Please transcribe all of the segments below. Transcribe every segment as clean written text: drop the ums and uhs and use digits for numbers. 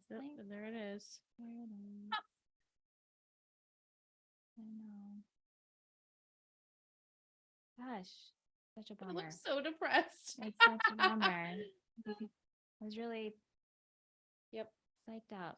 Yep, thing. and there it is. There it is. I know. Gosh, such a I bummer. look so depressed. It's such a bummer. I was really psyched out.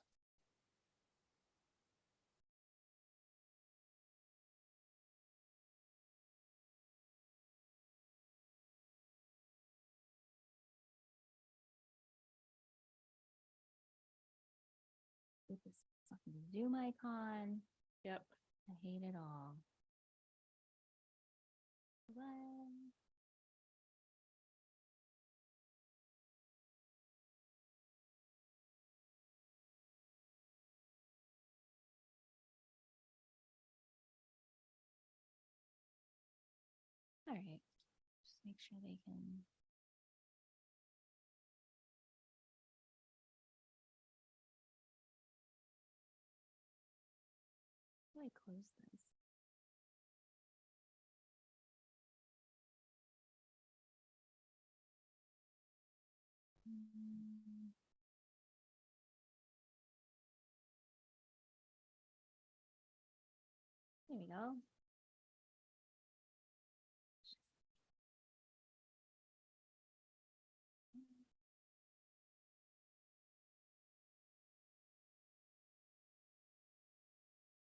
With this fucking Zoom icon. Yep. I hate it all. What? All right. Just make sure they can. How do I close this? There we go.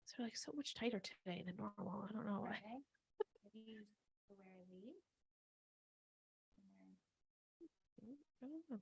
It's like so much tighter today than normal. I don't know why. Okay. Maybe wear these. I don't know.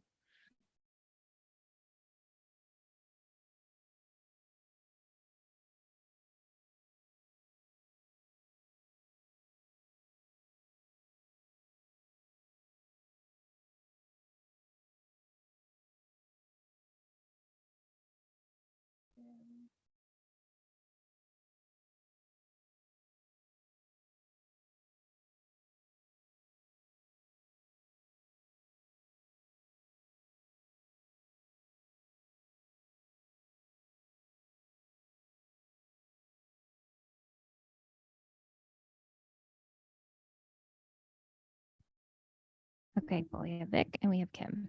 Okay, cool. We have Vic and we have Kim.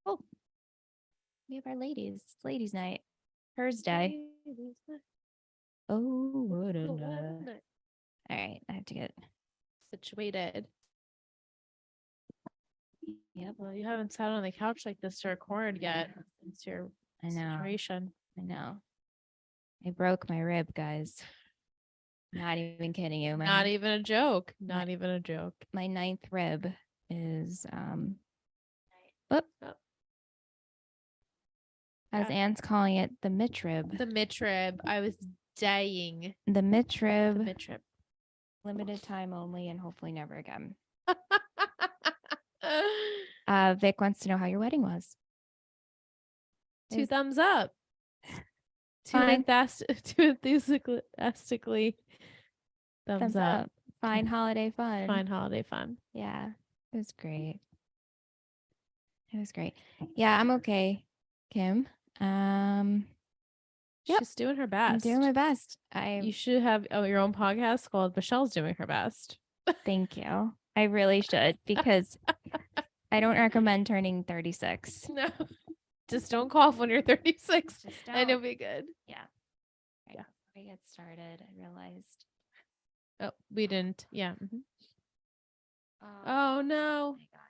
Oh, we have our ladies. It's ladies' night. Thursday. Oh, what a night. All right, I have to get Situated. Yep. Well, you haven't sat on the couch like this to record yet. It's your I know. situation. I know. I broke my rib, guys. Not even kidding you. Not even a joke. Not even a joke. My 9th rib is as Anne's calling it, the midrib. The midrib. I was dying. The midrib. The midrib. Limited time only and hopefully never again. Vic wants to know how your wedding was. 2 thumbs up. Too Fine. enthusiastically. Thumbs up. Fine holiday fun. Fine holiday fun. Yeah, it was great. It was great. Yeah, I'm okay, Kim. She's doing her best. I'm doing my best. You should have your own podcast called Michelle's Doing Her Best. Thank you. I really should, because I don't recommend turning 36. No, just don't cough when you're 36 and it'll be good. Yeah. Right. Yeah. Before we get started, I realized. Oh, we didn't. Yeah. Mm-hmm. Oh no. my God.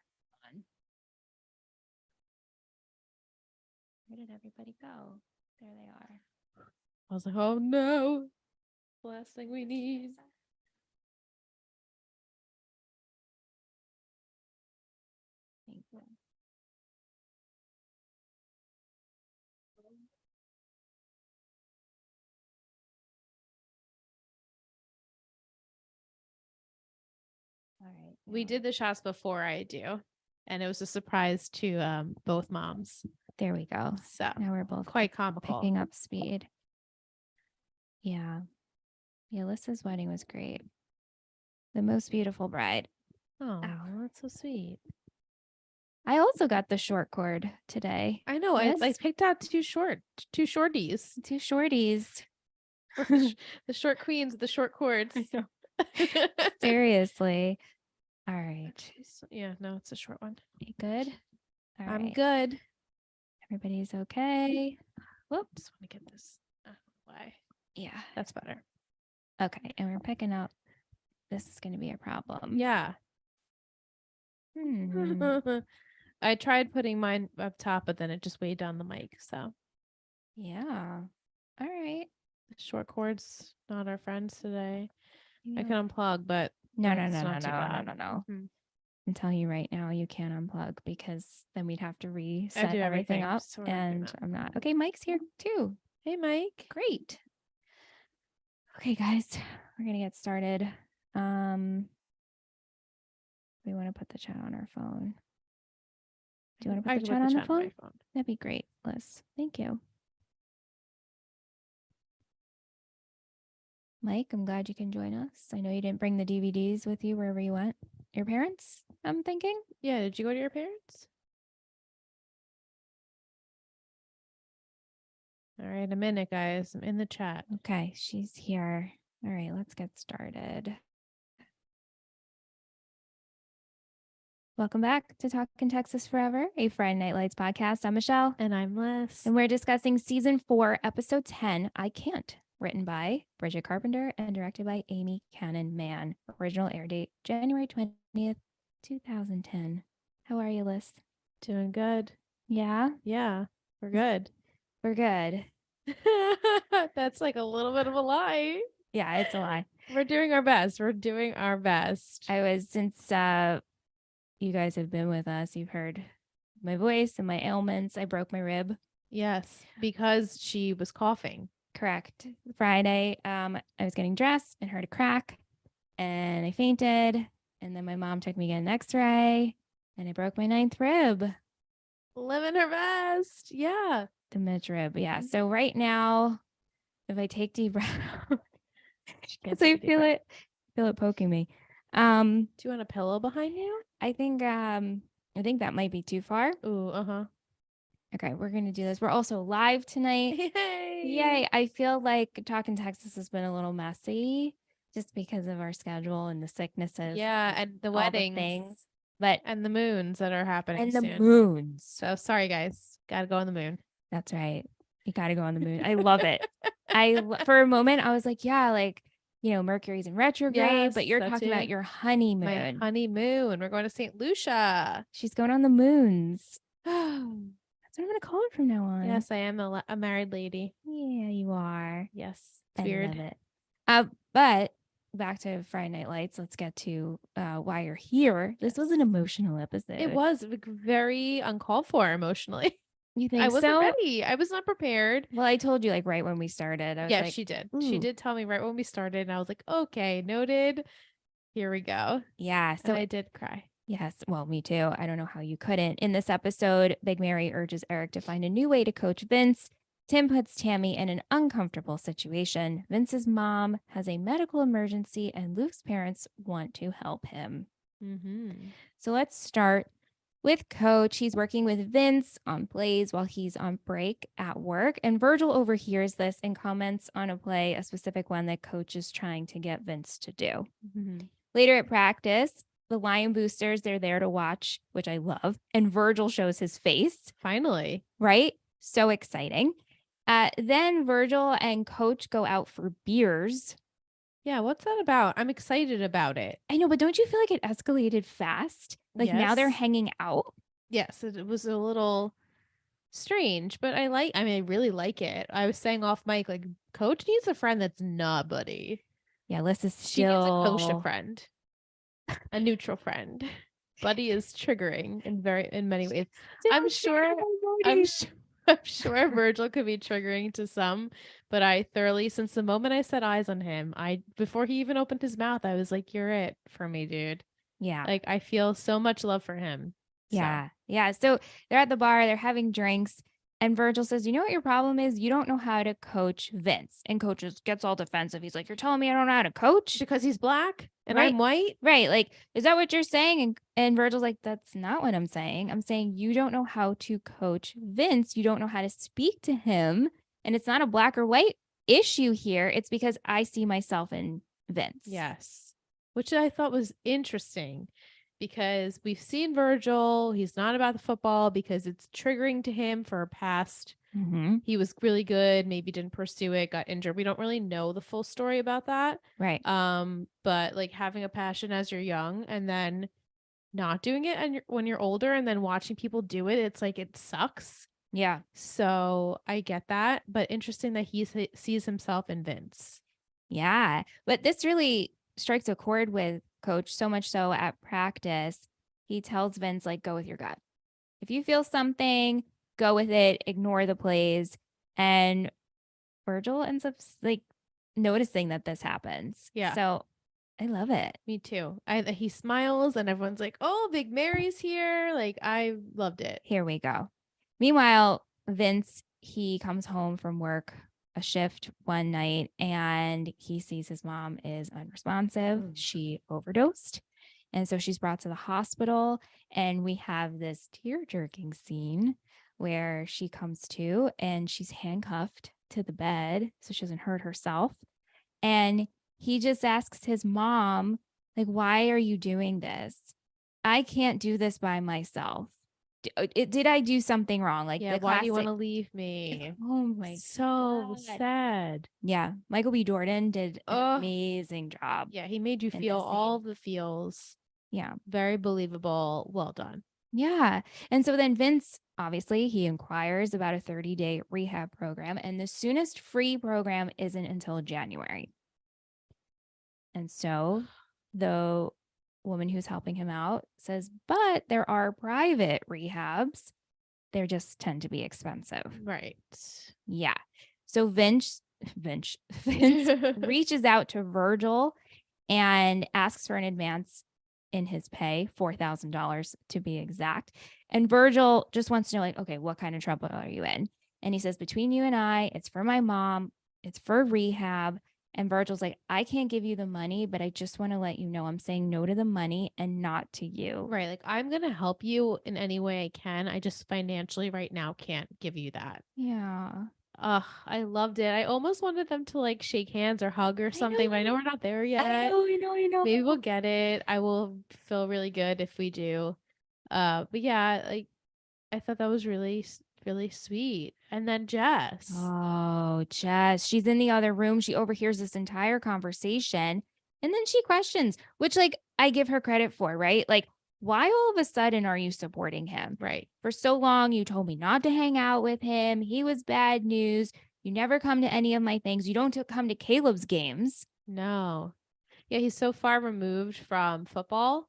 Where did everybody go? There they are. I was like, oh no. The last thing we need. Thank you. All right. We did the shots before I do, and it was a surprise to both moms. There we go. So now we're both quite comical. picking up speed. Yeah. Alyssa's wedding was great. The most beautiful bride. Oh, that's so sweet. I also got the short cord today. I know. Yes? I picked out two shorties. Two shorties. The short queens with the short cords. I know. Seriously. All right. Yeah, no, it's a short one. You good? All I'm right. good. Everybody's okay. Whoops. Want to get this why? Yeah. That's better. Okay. And we're picking up. This is going to be a problem. Yeah. I tried putting mine up top, but then it just weighed down the mic. So Yeah. All right. short cords, not our friends today. I Yeah. can unplug, but No. it's not too bad. Mhm. I'm telling you right now, you can't unplug because then we'd have to reset do everything everything, up. so we're not doing And that. I'm not. Okay, Mike's here too. Hey, Mike. Great. Okay, guys, we're gonna get started. We want to put the chat on our phone. Do you want to put I the can chat put on the the chat on phone? my phone. That'd be great, Liz. Thank you. Mike, I'm glad you can join us. I know you didn't bring the DVDs with you wherever you went. Your parents, I'm thinking? Yeah, did you go to your parents? All right, a minute, guys. I'm in the chat. Okay, she's here. All right, let's get started. Welcome back to Talkin Texas Forever, a Friday Night Lights podcast. I'm Michelle. And I'm Liz. And we're discussing season 4, episode 10, I Can't, written by Bridget Carpenter and directed by Amy Cannon Mann. Original air date, January 20th, 2010. How are you, Liz? Doing good. Yeah? Yeah, we're good. We're good. That's like a little bit of a lie. Yeah, it's a lie. We're doing our best. We're doing our best. Since you guys have been with us, you've heard my voice and my ailments. I broke my rib. Yes, because she was coughing. Correct. Friday, I was getting dressed and heard a crack and I fainted. And then my mom took me to get an x-ray and I broke my 9th rib. Living her best. Yeah. The midrib. Yeah. So right now, if I take deep breath, because I feel it poking me. Do you want a pillow behind you? I think that might be too far. Ooh, uh-huh. Okay, we're gonna do this. We're also live tonight. Yay. Yay. I feel like Talkin Texas has been a little messy just because of our schedule and the sicknesses. Yeah, and the weddings. Things. But and the moons that are happening and soon. the moons. So sorry, guys. Gotta go on the moon. That's right. You gotta go on the moon. I love it. For a moment, I was like, yeah, like, Mercury's in retrograde, Yes, but you're that talking too. about your honeymoon. My honeymoon. We're going to St. Lucia. She's going on the moons. That's what I'm going to call it from now on. Yes, I am a married lady. Yeah, you are. Yes. I Weird. love it. But back to Friday Night Lights. Let's get to why you're here. This was an emotional episode. It was very uncalled for emotionally. You think I wasn't so? ready. I was not prepared. Well, I told you like right when we started. I was like, she did. Ooh. She did tell me right when we started, and I was like, okay, noted. Here we go. Yeah. So and I did cry. Yes. Well, me too. I don't know how you couldn't. In this episode, Big Mary urges Eric to find a new way to coach Vince. Tim puts Tami in an uncomfortable situation. Vince's mom has a medical emergency and Luke's parents want to help him. Mm-hmm. So let's start with Coach. He's working with Vince on plays while he's on break at work. And Virgil overhears this and comments on a play, a specific one that Coach is trying to get Vince to do. Mm-hmm. Later at practice, the Lion Boosters, they're there to watch, which I love. And Virgil shows his face. Finally. Right? So exciting. Then Virgil and Coach go out for beers. Yeah, what's that about? I'm excited about it. I know, but don't you feel like it escalated fast? Like now they're hanging out. Yes, it was a little strange, but I really like it. I was saying off mic, like, Coach needs a friend that's not Buddy. Yeah, Liz is She needs a still kosher friend, a neutral friend. Buddy is triggering in many ways. I'm sure Virgil could be triggering to some, but I thoroughly, since the moment I set eyes on him, before he even opened his mouth, I was like, you're it for me, dude. Yeah. Like, I feel so much love for him. Yeah. Yeah. So they're at the bar, they're having drinks, and Virgil says, you know what your problem is? You don't know how to coach Vince. And Coach gets all defensive. He's like, you're telling me I don't know how to coach? Because he's black and Right. I'm white? Right. Like, is that what you're saying? And Virgil's like, that's not what I'm saying. I'm saying you don't know how to coach Vince. You don't know how to speak to him. And it's not a black or white issue here. It's because I see myself in Vince. Yes. Which I thought was interesting because we've seen Virgil. He's not about the football because it's triggering to him for a past. Mm-hmm. He was really good, maybe didn't pursue it, got injured. We don't really know the full story about that. Right. But like having a passion as you're young and then not doing it and when you're older and then watching people do it, it's like it sucks. Yeah. So I get that, but interesting that he sees himself in Vince. Yeah. But this really strikes a chord with Coach, so much so at practice, he tells Vince, like, go with your gut. If you feel something, go with it, ignore the plays. And Virgil ends up like noticing that this happens. Yeah. So I love it. Me too. He smiles and everyone's like, "Oh, Big Mary's here!" Like I loved it. Here we go. Meanwhile, Vince, he comes home from work, a shift one night, and he sees his mom is unresponsive. She overdosed. And so she's brought to the hospital, and we have this tear-jerking scene where she comes to and she's handcuffed to the bed so she doesn't hurt herself. And he just asks his mom, like, why are you doing this? I can't do this by myself. Did I do something wrong? Like, Yeah, the why do you classic. want to leave me? Oh my So God. sad. Yeah, Michael B. Jordan did an Ugh. amazing job. Yeah, he made you in feel this scene. all the feels. Yeah. Very believable. Well done. Yeah. And so then Vince, obviously, he inquires about a 30-day rehab program, and the soonest free program isn't until January. And so the woman who's helping him out says, but there are private rehabs. They just tend to be expensive. Right. Yeah. So Vince reaches out to Virgil and asks for an advance in his pay, $4,000 to be exact. And Virgil just wants to know, like, okay, what kind of trouble are you in? And he says, between you and I, it's for my mom, it's for rehab. And Virgil's like, I can't give you the money, but I just want to let you know I'm saying no to the money and not to you. Right. Like I'm going to help you in any way I can. I just financially right now can't give you that. Yeah. I loved it. I almost wanted them to like shake hands or hug or something, but I know we're not there yet. I know. Maybe we'll get it. I will feel really good if we do. But yeah, like I thought that was really, really sweet. And then Jess. Oh, Jess. She's in the other room. She overhears this entire conversation. And then she questions, which, like, I give her credit for, right? Like, why all of a sudden are you supporting him? Right. For so long, you told me not to hang out with him. He was bad news. You never come to any of my things. You don't come to Caleb's games. No. Yeah, he's so far removed from football.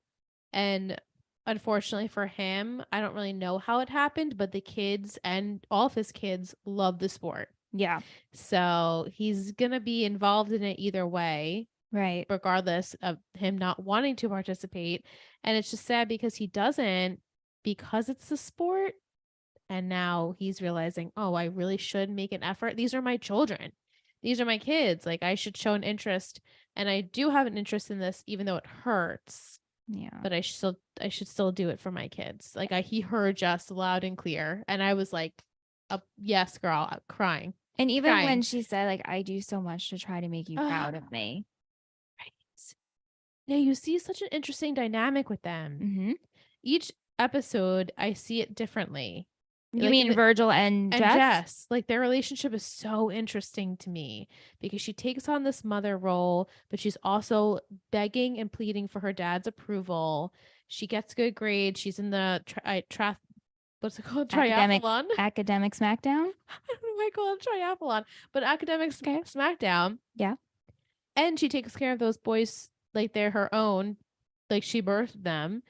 And unfortunately for him, I don't really know how it happened, but the kids and all of his kids love the sport. Yeah. So he's going to be involved in it either way. Right. Regardless of him not wanting to participate. And it's just sad because he doesn't, because it's the sport. And now he's realizing, oh, I really should make an effort. These are my children. These are my kids. Like I should show an interest. And I do have an interest in this, even though it hurts. Yeah. But I should still do it for my kids. Like he heard Jess loud and clear. And I was like, yes, girl, crying. And even when she said, like, I do so much to try to make you proud of me. Yeah, you see such an interesting dynamic with them. Mm-hmm. Each episode, I see it differently. You mean Virgil and Jess? Like their relationship is so interesting to me because she takes on this mother role, but she's also begging and pleading for her dad's approval. She gets good grades. She's in the what's it called? Triathlon. Academic Smackdown? I don't know why I call it triathlon, but academic Smackdown. Yeah. And she takes care of those boys like they're her own, like she birthed them,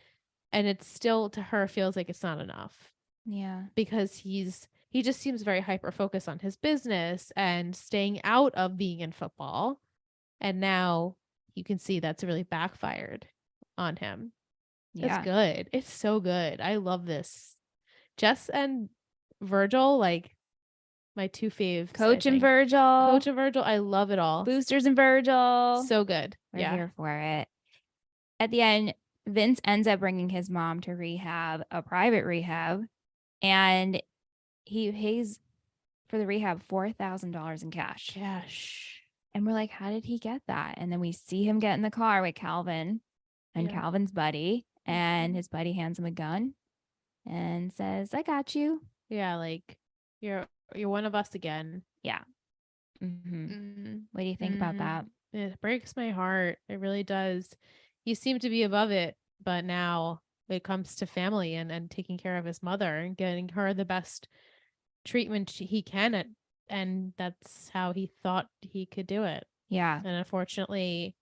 and it's still to her feels like it's not enough. Yeah. Because he just seems very hyper focused on his business and staying out of being in football. And now you can see that's really backfired on him. Yeah. It's good. It's so good. I love this. Jess and Virgil, like my two faves. Coach and Virgil. I love it all. Boosters and Virgil. So good. We're here for it. At the end, Vince ends up bringing his mom to rehab, a private rehab, and he pays for the rehab $4,000 in cash. And we're like, how did he get that? And then we see him get in the car with Calvin and Calvin's buddy. And his buddy hands him a gun and says, I got you. Yeah, like you're one of us again. Yeah. Mm-hmm. Mm. What do you think about that? It breaks my heart. It really does. He seemed to be above it, but now it comes to family and taking care of his mother and getting her the best treatment he can and that's how he thought he could do it. Yeah. And unfortunately,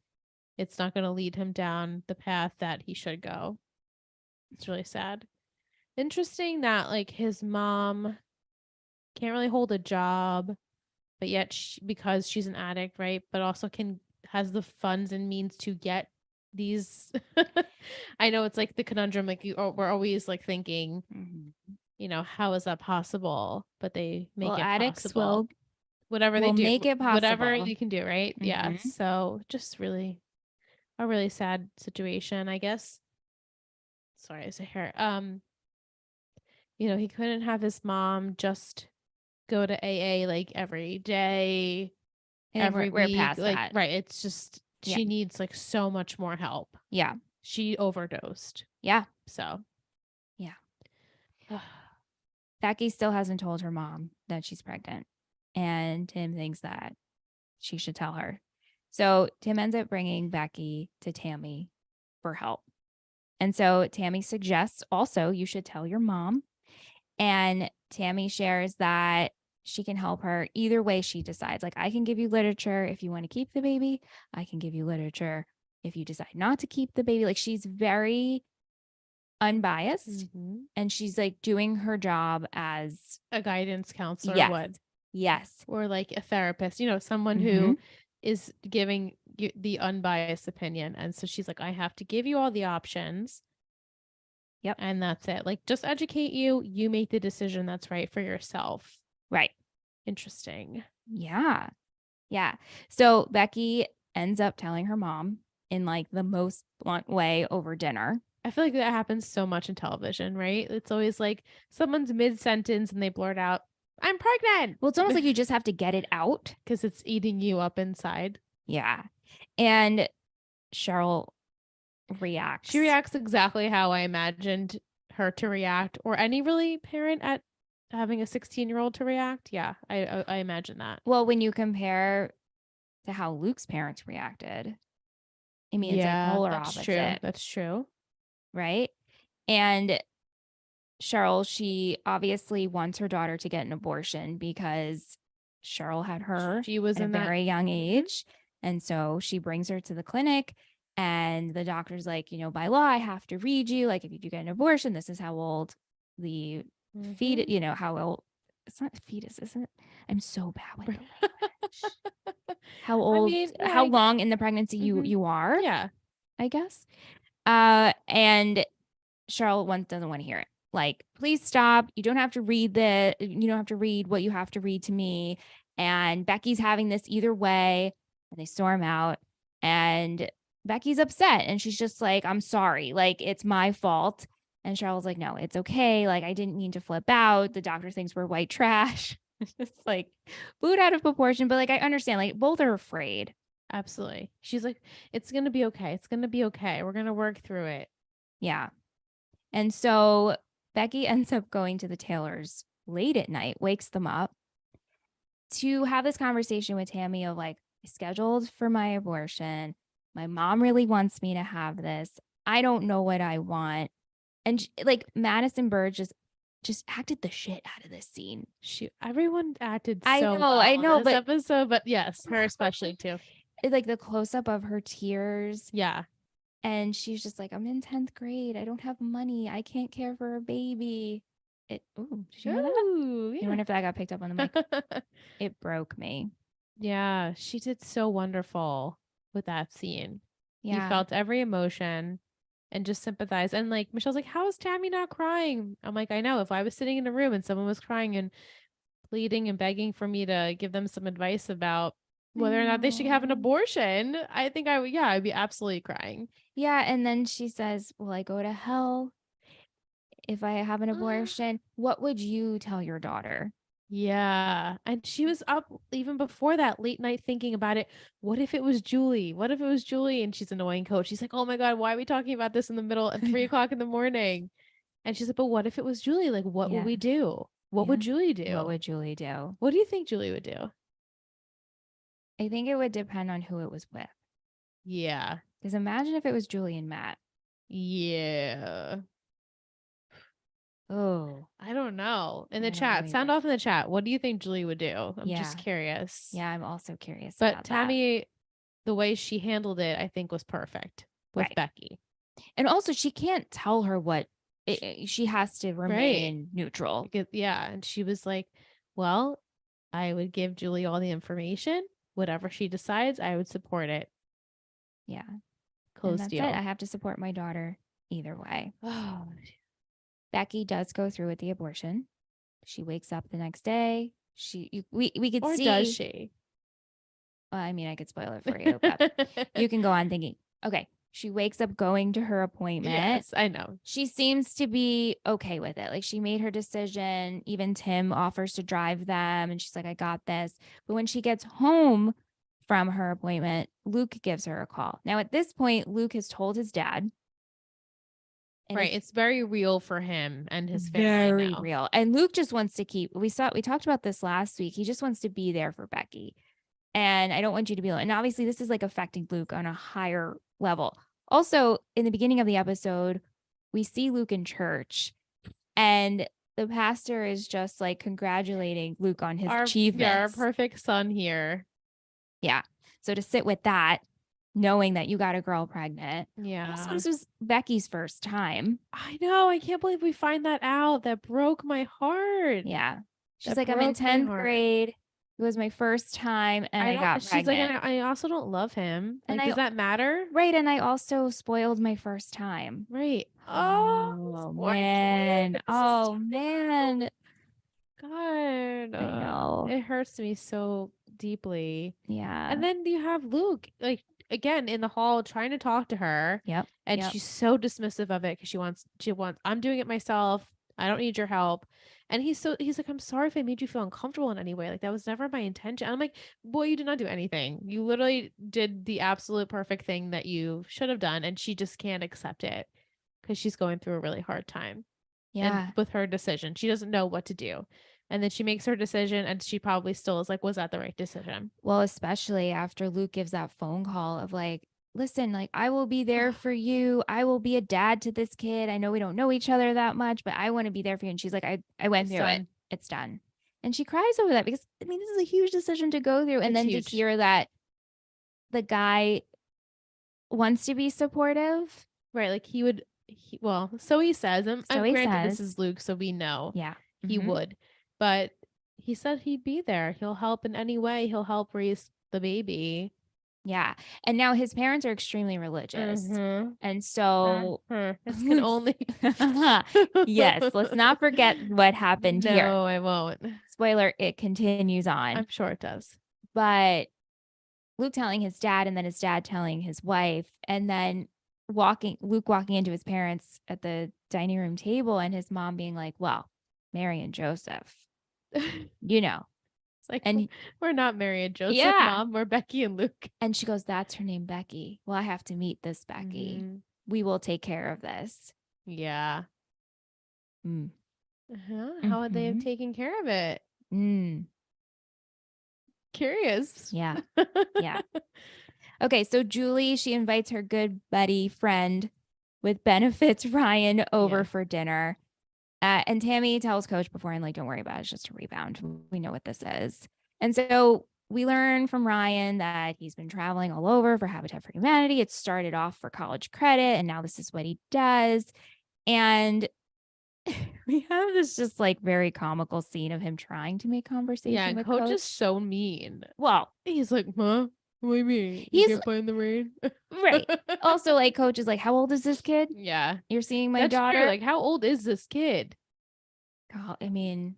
it's not going to lead him down the path that he should go. It's really sad. Interesting that like his mom can't really hold a job, but yet because she's an addict, right? But also has the funds and means to get these. I know it's like the conundrum, like we're always like thinking, how is that possible? But they make it addicts possible. Whatever they do, make it possible. Whatever you can do, right? Yeah. So just really a really sad situation, I guess. Sorry, is it here? He couldn't have his mom just go to AA like every day, every we're week. past Like, that. right. It's just she needs like so much more help. Yeah. She overdosed. Yeah. So yeah. Becky still hasn't told her mom that she's pregnant. And Tim thinks that she should tell her. So Tim ends up bringing Becky to Tami for help. And so Tami suggests also you should tell your mom. And Tami shares that she can help her either way she decides. Like, I can give you literature if you want to keep the baby. I can give you literature if you decide not to keep the baby. Like, she's very unbiased and she's like doing her job as a guidance counselor would. Yes. Or like a therapist, someone who is giving you the unbiased opinion. And so she's like, I have to give you all the options. Yep. And that's it. Like, just educate you. You make the decision that's right for yourself. Right. Interesting. Yeah. Yeah. So Becky ends up telling her mom in like the most blunt way over dinner. I feel like that happens so much in television, right? It's always like someone's mid-sentence and they blurt out, I'm pregnant. Well, it's almost like you just have to get it out. Because it's eating you up inside. Yeah. And Cheryl reacts. She reacts exactly how I imagined her to react, or any really parent at having a 16-year-old to react. Yeah, I imagine that. Well, when you compare to how Luke's parents reacted, I mean, it's like polar opposite. True. That's true. Right? And Cheryl, she obviously wants her daughter to get an abortion because Cheryl had her she was at in a very young age. And so she brings her to the clinic and the doctor's like, by law, I have to read you. Like, if you do get an abortion, this is how old the fetus, how old. It's not fetus, is it? I'm so bad with the language. How old, how long in the pregnancy you are. Yeah. I guess. And Cheryl doesn't want to hear it. Like, please stop. You don't have to read you don't have to read what you have to read to me. And Becky's having this either way. And they storm out. And Becky's upset. And she's just like, I'm sorry. Like, it's my fault. And Cheryl's like, no, it's okay. Like, I didn't mean to flip out. The doctor thinks we're white trash. It's like booed out of proportion. But like, I understand, like, both are afraid. Absolutely. She's like, it's going to be okay. It's going to be okay. We're going to work through it. Yeah. And so Becky ends up going to the Taylors late at night, wakes them up to have this conversation with Tami of like, I scheduled for my abortion. My mom really wants me to have this. I don't know what I want. And like Madison Bird just acted the shit out of this scene. Everyone acted so I know, in this episode, but yes, her especially too. Like the close up of her tears. Yeah. And she's just like, I'm in 10th grade. I don't have money. I can't care for a baby. Did you know that? Yeah. I wonder if that got picked up on the mic. It broke me. Yeah, she did so wonderful with that scene. Yeah. You felt every emotion and just sympathized. And like Michelle's like, how is Tami not crying? I'm like, I know. If I was sitting in a room and someone was crying and pleading and begging for me to give them some advice about whether or not they should have an abortion, I think I'd be absolutely crying. Yeah. And then she says, will I go to hell if I have an abortion? What would you tell your daughter? Yeah. And she was up even before that late night thinking about it. What if it was Julie? What if it was Julie? And she's annoying coach. She's like, oh my God, why are we talking about this in the middle at 3 o'clock in the morning? And she's like, but what if it was Julie? Like, what would Yeah. we do? What would Yeah. Julie What do? would Julie do? What do you think Julie would do? I think it would depend on who it was with. Yeah. Because imagine if it was Julie and Matt. Yeah. Oh, I don't know. In I the don't know chat, sound either. off in the chat. What do you think Julie would do? I'm just Yeah. curious. Yeah, I'm also curious But about that. Tami, the way she handled it, I think was perfect with Right. Becky. And also, she can't tell her what she has to remain neutral. Yeah. And she was like, well, I would give Julie all the information. Whatever she decides, I would support it. Yeah. Close And that's deal. it. I have to support my daughter either way. Oh, Becky does go through with the abortion. She wakes up the next day. We could or see. does she? Well, I mean, I could spoil it for you, but you can go on thinking. Okay, she wakes up going to her appointment. Yes, I know. She seems to be okay with it. Like, she made her decision. Even Tim offers to drive them, and she's like, I got this. But when she gets home from her appointment, Luke gives her a call. Now, at this point, Luke has told his dad. And Right. It's very real for him and his family very now. real. And Luke just wants to we talked about this last week. He just wants to be there for Becky. And I don't want you to be alone. And obviously, this is like affecting Luke on a higher level. Also, in the beginning of the episode, we see Luke in church, and the pastor is just like congratulating Luke on his achievements. Yeah, our perfect son here. Yeah. So to sit with that, knowing that you got a girl pregnant. Yeah. Also, this was Becky's first time. I know. I can't believe we find that out. That broke my heart. Yeah. She's That like, I'm in broke my 10th heart. grade. It was my first time, and I got She's pregnant. like, I also don't love him. And Like, does that matter? Right. And I also spoiled my first time. Right. Oh, man. Oh, man. God. I know. It hurts me so deeply. Yeah. And then you have Luke, like, again in the hall trying to talk to her. Yep. And she's so dismissive of it because she wants, I'm doing it myself. I don't need your help. And he's like, I'm sorry if I made you feel uncomfortable in any way. Like, that was never my intention. I'm like, boy, you did not do anything. You literally did the absolute perfect thing that you should have done. And she just can't accept it because she's going through a really hard time. Yeah. And with her decision, she doesn't know what to do. And then she makes her decision, and she probably still is like, was that the right decision? Well, especially after Luke gives that phone call of like, listen, like, I will be there for you. I will be a dad to this kid. I know we don't know each other that much, but I want to be there for you. And she's like, I went through it. It's done. And she cries over that because, I mean, this is a huge decision to go through. And then to hear that the guy wants to be supportive. Right. Like, so he says, granted, this is Luke, so we know he would. But he said he'd be there. He'll help in any way. He'll help raise the baby. Yeah. And now his parents are extremely religious. And so this can only yes, let's not forget what happened here. No, I won't. Spoiler, it continues on. I'm sure it does. But Luke telling his dad, and then his dad telling his wife, and then Luke walking into his parents at the dining room table, and his mom being like, well, Mary and Joseph. You know. It's like, and we're not Mary and Joseph, Mom. We're Becky and Luke. And she goes, that's her name, Becky. Well, I have to meet this Becky. We will take care of this. Yeah. How would they have taken care of it? Curious. Yeah. Yeah. Okay, so Julie, she invites her good buddy friend with benefits, Ryan, over for dinner. And Tami tells Coach beforehand, like, don't worry about it. It's just a rebound. We know what this is. And so we learn from Ryan that he's been traveling all over for Habitat for Humanity. It started off for college credit, and now this is what he does. And we have this just like very comical scene of him trying to make conversation. Yeah, and with Coach is so mean. Well, he's like, huh? What do you mean? You can't play in the rain? Right. Also, like, Coach is like, how old is this kid? Yeah. You're seeing my daughter? True. Like, how old is this kid? I mean,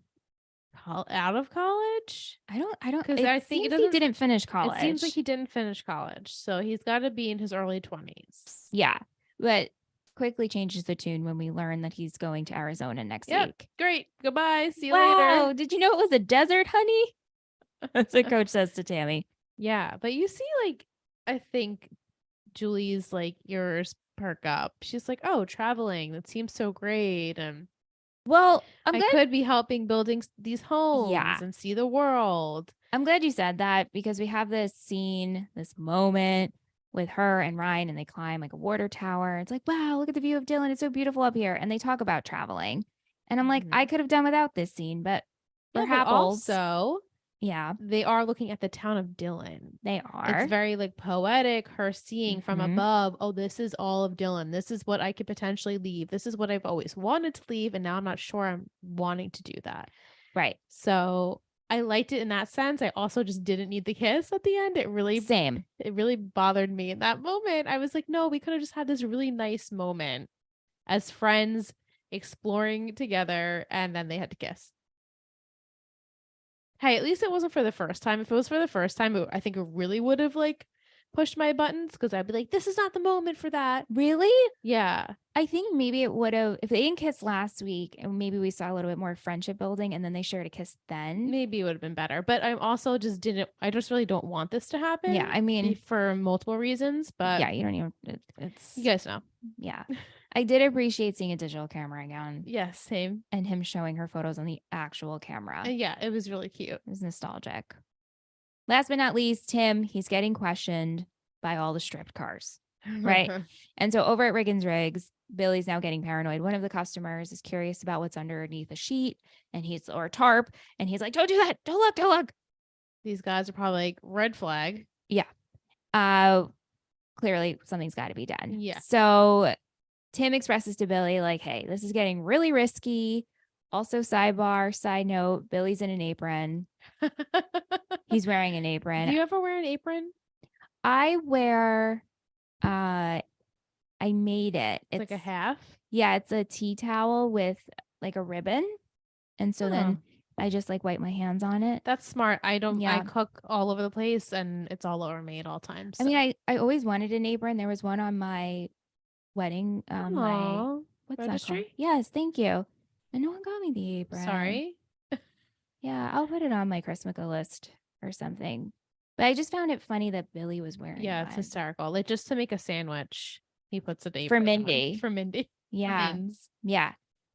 out of college? I don't, because I think he didn't finish college. It seems like he didn't finish college. So he's got to be in his early 20s. Yeah. But quickly changes the tune when we learn that he's going to Arizona next Yep. week. Great. Goodbye. See you Wow. later. Did you know it was a desert, honey? That's what Coach says to Tami. Yeah. But you see, like, I think Julie's like ears perk up. She's like, oh, traveling. That seems so great. And Well, I could be helping building these homes Yeah. and see the world. I'm glad you said that because we have this scene, this moment with her and Ryan, and they climb like a water tower. It's like, wow, look at the view of Dillon. It's so beautiful up here. And they talk about traveling. And I'm like, I could have done without this scene, but Yeah, but also, yeah, they are looking at the town of Dillon. they are. It's very like poetic, her seeing from above, oh, this is all of Dillon. This is what I could potentially leave. This is what I've always wanted to leave. And now I'm not sure I'm wanting to do that. Right. So I liked it in that sense. I also just didn't need the kiss at the end. It really bothered me in that moment. I was like, no, we could have just had this really nice moment as friends exploring together, and then they had to kiss. Hey, at least it wasn't for the first time. If it was for the first time, I think it really would have like pushed my buttons because I'd be like, this is not the moment for that. Really? Yeah. I think maybe it would have, if they didn't kiss last week and maybe we saw a little bit more friendship building and then they shared a kiss then. Maybe it would have been better. But I'm also I just really don't want this to happen. Yeah. I mean, for multiple reasons. But yeah, you don't even, it's, you guys know. Yeah. I did appreciate seeing a digital camera again. Yes, same. And him showing her photos on the actual camera. Yeah, it was really cute. It was nostalgic. Last but not least, Tim, he's getting questioned by all the stripped cars. Right. And so over at Riggins Riggs, Billy's now getting paranoid. One of the customers is curious about what's underneath a sheet or a tarp. And he's like, don't do that. Don't look. Don't look. These guys are probably like, red flag. Yeah. Clearly something's got to be done. Yeah. So Tim expresses to Billy, like, hey, this is getting really risky. Also, sidebar, side note, Billy's in an apron. He's wearing an apron. Do you ever wear an apron? I wear, I made it. It's like a half? Yeah, it's a tea towel with like a ribbon. And so then I just like wipe my hands on it. That's smart. I cook all over the place and it's all over me at all times. So. I mean, I always wanted an apron. There was one on my wedding, my what's registry? That called? Yes, thank you. And no one got me the apron. Sorry. Yeah, I'll put it on my Christmas list or something. But I just found it funny that Billy was wearing Yeah, one. it's hysterical. Like just to make a sandwich, he puts an apron for Mindy. on. For Mindy. Yeah. Yeah.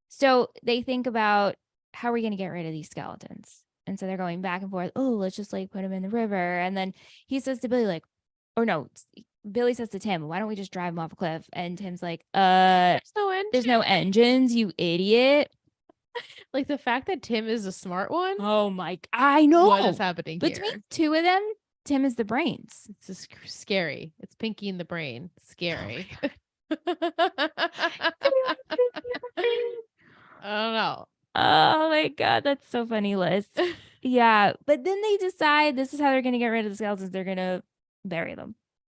So they think about how are we going to get rid of these skeletons? And so they're going back and forth. Oh, let's just like put them in the river. And then he says to Billy, like, or no, Billy says to Tim, why don't we just drive them off a cliff? And Tim's like, there's no engines, you idiot. Like the fact that Tim is a smart one. Oh my, I know. What is happening here? Between two of them, Tim is the brains. It's just scary. It's Pinky in the brain. Scary. I don't know. Oh my God, that's so funny, Liz. Yeah, but then they decide this is how they're going to get rid of the skeletons. They're going to bury them.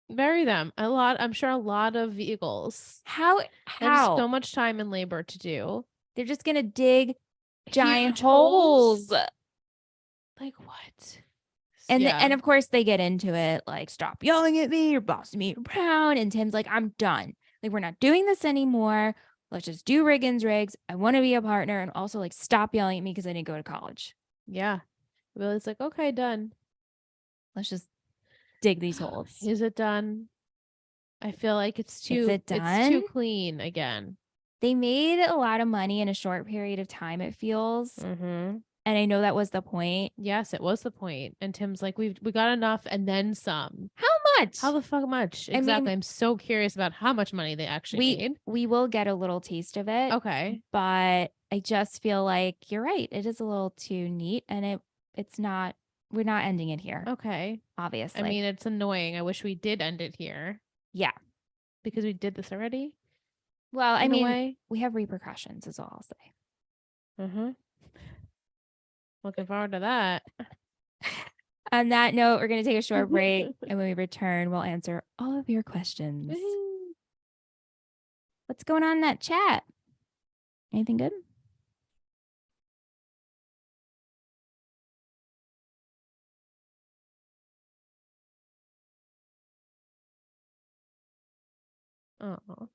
Bury them. I'm sure a lot of vehicles. How? There's so much time and labor to do. They're just going to dig giant holes. Like what? And of course they get into it like, stop yelling at me, you're bossing me around. And Tim's like, I'm done. Like, we're not doing this anymore. Let's just do Riggins Riggs. I want to be a partner. And also like, stop yelling at me because I didn't go to college. Yeah. Billy's like, okay, done. Let's just dig these holes. Is it done? I feel like it's too clean again. They made a lot of money in a short period of time, it feels. And I know that was the point. Yes, it was the point. And Tim's like, we got enough and then some. How much? How the fuck much? Exactly. I mean, I'm so curious about how much money they actually made. We will get a little taste of it. Okay. But I just feel like you're right. It is a little too neat and it's not, we're not ending it here. Okay. Obviously. I mean, it's annoying. I wish we did end it here. Yeah. Because we did this already. Well, I mean, we have repercussions is all I'll say. Looking forward to that. On that note, we're going to take a short break. And when we return, we'll answer all of your questions. What's going on in that chat? Anything good? Oh.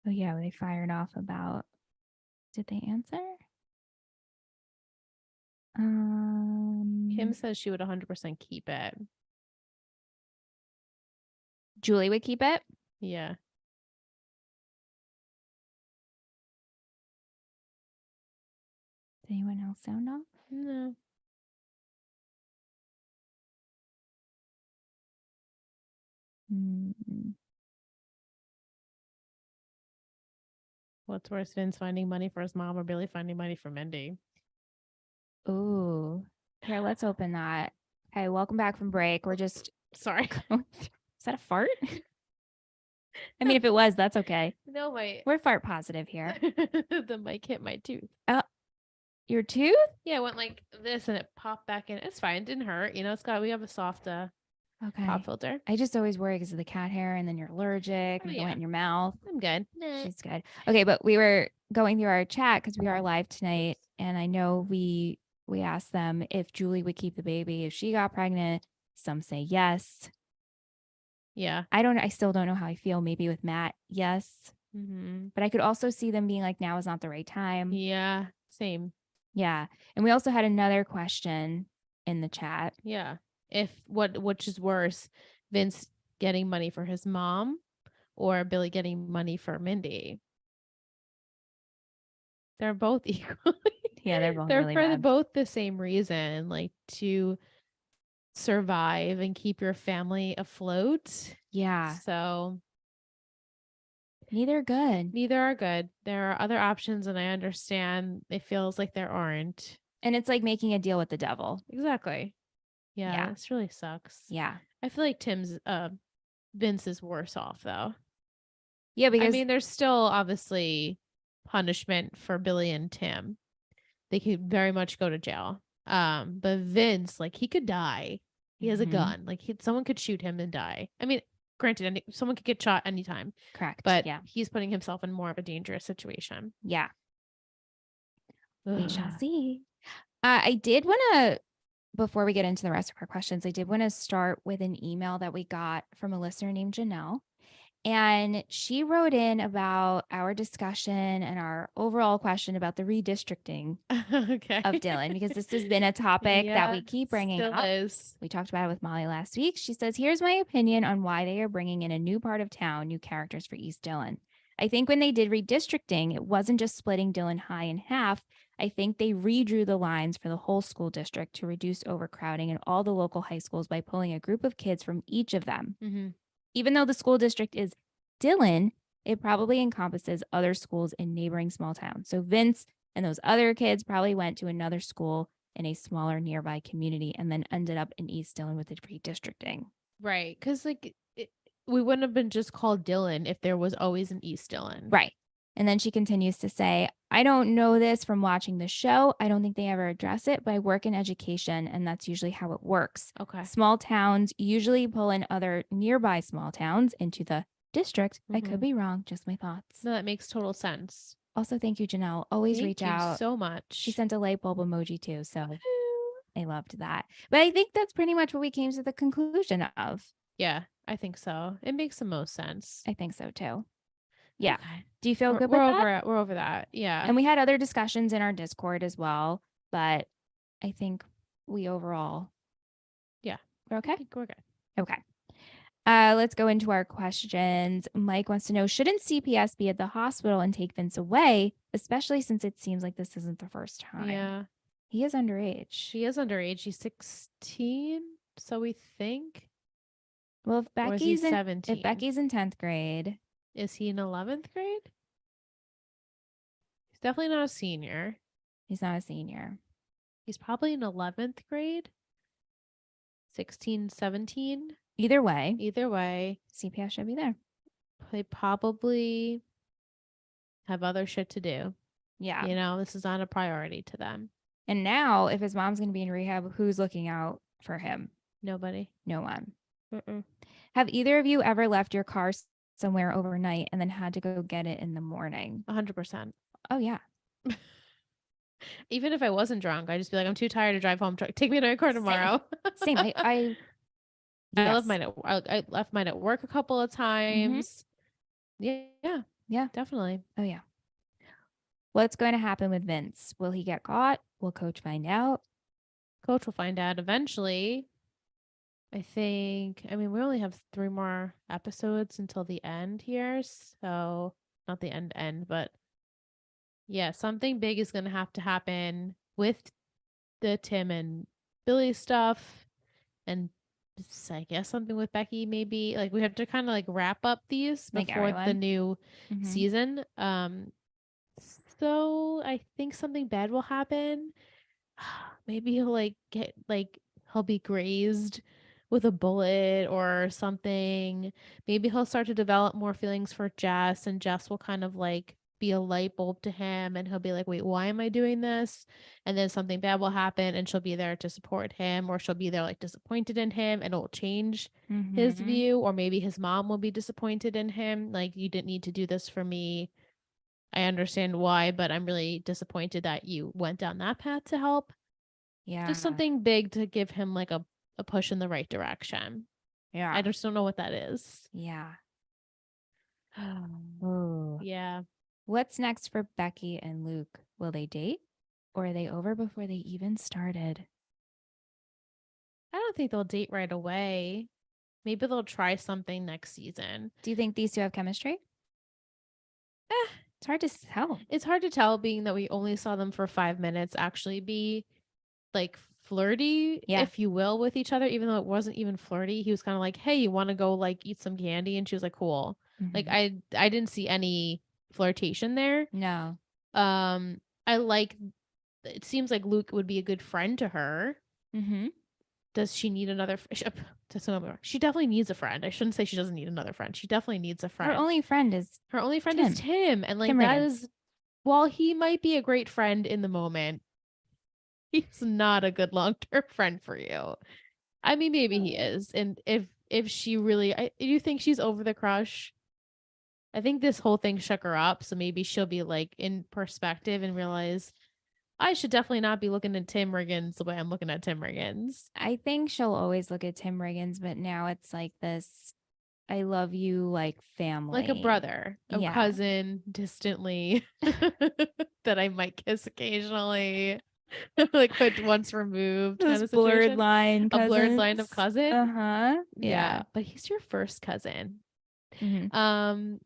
Oh yeah, they fired off about. Did they answer? Kim says she would 100% keep it. Julie would keep it. Yeah. Did anyone else sound off? No. What's worse, Vince finding money for his mom or Billy finding money for Mindy? Ooh. Here, let's open that. Okay, welcome back from break. We're just Sorry. Is that a fart? I mean, if it was, that's okay. No, We're fart positive here. the mic hit my tooth. Your tooth? Yeah, it went like this and it popped back in. It's fine. It didn't hurt. You know, we have a soft Okay. pop filter. I just always worry because of the cat hair and then you're allergic and it went in your mouth. I'm good. She's good. Okay, but we were going through our chat because we are live tonight. And I know we asked them if Julie would keep the baby if she got pregnant. Some say yes. Yeah. I still don't know how I feel. Maybe with Matt, yes. But I could also see them being like, now is not the right time. Yeah. Same. Yeah. And we also had another question in the chat. Yeah. Which is worse, Vince getting money for his mom or Billy getting money for Mindy? They're both equally. Yeah, they're both they're really for bad. both the same reason, like to survive and keep your family afloat. Yeah. So neither are good. Neither are good. There are other options, and I understand it feels like there aren't. And it's like making a deal with the devil. Exactly. Yeah. This really sucks. Yeah. I feel like Vince is worse off though. Yeah, because I mean, there's still obviously punishment for Billy and Tim. They could very much go to jail. But Vince, like, he could die. He has a gun. Like, someone could shoot him and die. I mean, granted, someone could get shot anytime. Correct. But he's putting himself in more of a dangerous situation. Yeah. We shall see. I did want to, before we get into the rest of our questions, I did want to start with an email that we got from a listener named Janelle. And she wrote in about our discussion and our overall question about the redistricting of Dylan, because this has been a topic that we keep bringing up. We talked about it with Molly last week. She says, here's my opinion on why they are bringing in a new part of town, new characters for East Dylan. I think when they did redistricting, it wasn't just splitting Dylan High in half. I think they redrew the lines for the whole school district to reduce overcrowding in all the local high schools by pulling a group of kids from each of them. Even though the school district is Dylan, it probably encompasses other schools in neighboring small towns. So Vince and those other kids probably went to another school in a smaller nearby community and then ended up in East Dylan with the redistricting. Right. Because we wouldn't have been just called Dylan if there was always an East Dylan. Right. And then she continues to say, I don't know this from watching the show. I don't think they ever address it, but I work in education, and that's usually how it works. Okay. Small towns usually pull in other nearby small towns into the district. I could be wrong. Just my thoughts. No, that makes total sense. Also, thank you, Janelle. Always reach out. Thank you so much. She sent a light bulb emoji too, so I loved that. But I think that's pretty much what we came to the conclusion of. Yeah, I think so. It makes the most sense. I think so too. Yeah. Okay. Do you feel good with that? We're over that. Yeah. And we had other discussions in our Discord as well, but I think we overall. Yeah. We're okay? I think we're good. Okay. Let's go into our questions. Mike wants to know, shouldn't CPS be at the hospital and take Vince away, especially since it seems like this isn't the first time? Yeah. He is underage. He is underage. He's 16, so we think. Well, if Becky's 17? If Becky's in 10th grade. Is he in 11th grade? He's definitely not a senior. He's not a senior. He's probably in 11th grade. 16, 17. Either way, CPS should be there. They probably have other shit to do. Yeah. You know, this is not a priority to them. And now, if his mom's going to be in rehab, who's looking out for him? Nobody. No one. Mm-mm. Have either of you ever left your car somewhere overnight and then had to go get it in the morning? 100%. Oh, yeah. Even if I wasn't drunk, I'd just be like, I'm too tired to drive home. Take me to my car tomorrow. Same. I left mine at work a couple of times. Yeah. Yeah. definitely. Oh, yeah. What's going to happen with Vince? Will he get caught? Will Coach find out? Coach will find out eventually. I think, I mean, we only have 3 more episodes until the end here. So, not the end, but yeah, something big is going to have to happen with the Tim and Billy stuff. And I guess something with Becky, maybe. Like, we have to kind of like wrap up these Like before the everyone? new Mhm. season. So I think something bad will happen. Maybe he'll like get like he'll be grazed with a bullet or something. Maybe he'll start to develop more feelings for Jess, and Jess will kind of like be a light bulb to him, and he'll be like, wait, why am I doing this? And then something bad will happen, and she'll be there to support him, or she'll be there like disappointed in him, and it'll change his Mhm. view. Or maybe his mom will be disappointed in him, like, you didn't need to do this for me. I understand why, but I'm really disappointed that you went down that path to help. Yeah. Just something big to give him like a push in the right direction. Yeah. I just don't know what that is. Yeah. Oh. Yeah. What's next for Becky and Luke? Will they date? Or are they over before they even started? I don't think they'll date right away. Maybe they'll try something next season. Do you think these two have chemistry? It's hard to tell. It's hard to tell, being that we only saw them for 5 minutes actually be like flirty, Yeah. if you will, with each other, even though it wasn't even flirty. He was kind of like, hey, you want to go like eat some candy? And she was like, cool. Like, Mhm. I didn't see any flirtation there. No. I like, it seems like Luke would be a good friend to her. Mm-hmm. Does she need another she definitely needs a friend. I shouldn't say she doesn't need another friend. She definitely needs a friend. Her only friend is Her only friend is Tim. Tim. And like, Tim that Riggins. is, while he might be a great friend in the moment, he's not a good long-term friend for you. I mean, maybe he is. And if she really, do you think she's over the crush? I think this whole thing shook her up, so maybe she'll be like in perspective and realize, I should definitely not be looking at Tim Riggins the way I'm looking at Tim Riggins. I think she'll always look at Tim Riggins, but now it's like this I love you like family. Like a brother, a Yeah. cousin, distantly, that I might kiss occasionally, like but once removed kind Those of blurred situation. line A blurred line of cousins. cousin. Uh-huh. Yeah, but he's your first cousin. Mhm.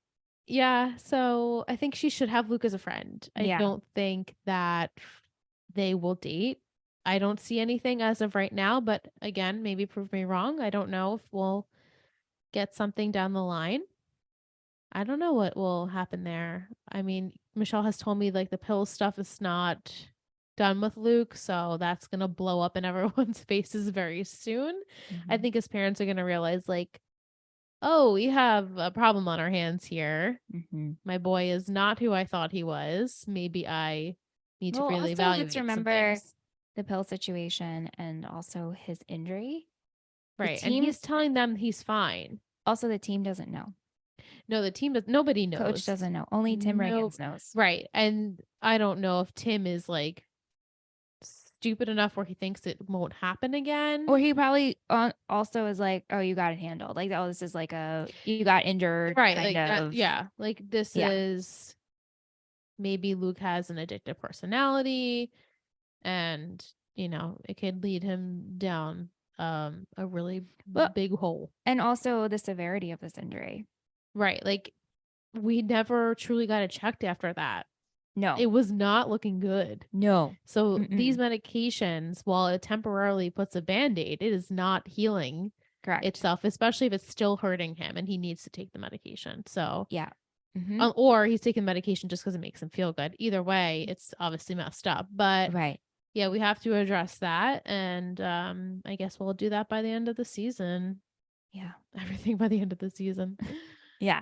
Yeah, so I think she should have Luke as a friend. I Yeah. don't think that they will date. I don't see anything as of right now, but again, maybe prove me wrong. I don't know if we'll get something down the line. I don't know what will happen there. I mean, Michelle has told me like the pill stuff is not done with Luke, so that's going to blow up in everyone's faces very soon. I Mhm. think his parents are going to realize, like, oh, we have a problem on our hands here. Mhm. My boy is not who I thought he was. Maybe I need to Well, really also evaluate let's some remember things. the pill situation and also his injury. The Right. And team he's telling them he's fine. also the team doesn't know. No, the team does, nobody Coach knows. doesn't know. Only Tim No. Riggins knows. Right. And I don't know if Tim is like stupid enough where he thinks it won't happen again. Or he probably also is like, oh, you got it handled. Like, oh, this is like you got injured Right. kind Like, of. yeah. Like, this Yeah. is, maybe Luke has an addictive personality, and, it could lead him down a really Well, big hole. and also the severity of this injury. Right. Like, we never truly got it checked after that. No. It was not looking good. No. So Mm-mm. these medications, while it temporarily puts a band-aid, it is not healing Correct. itself, especially if it's still hurting him and he needs to take the medication. So, Yeah. or he's taking medication just because it makes him feel good. Either way, it's obviously messed up. But Right. yeah, we have to address that. And I guess we'll do that by the end of the season. Yeah. Everything by the end of the season. Yeah.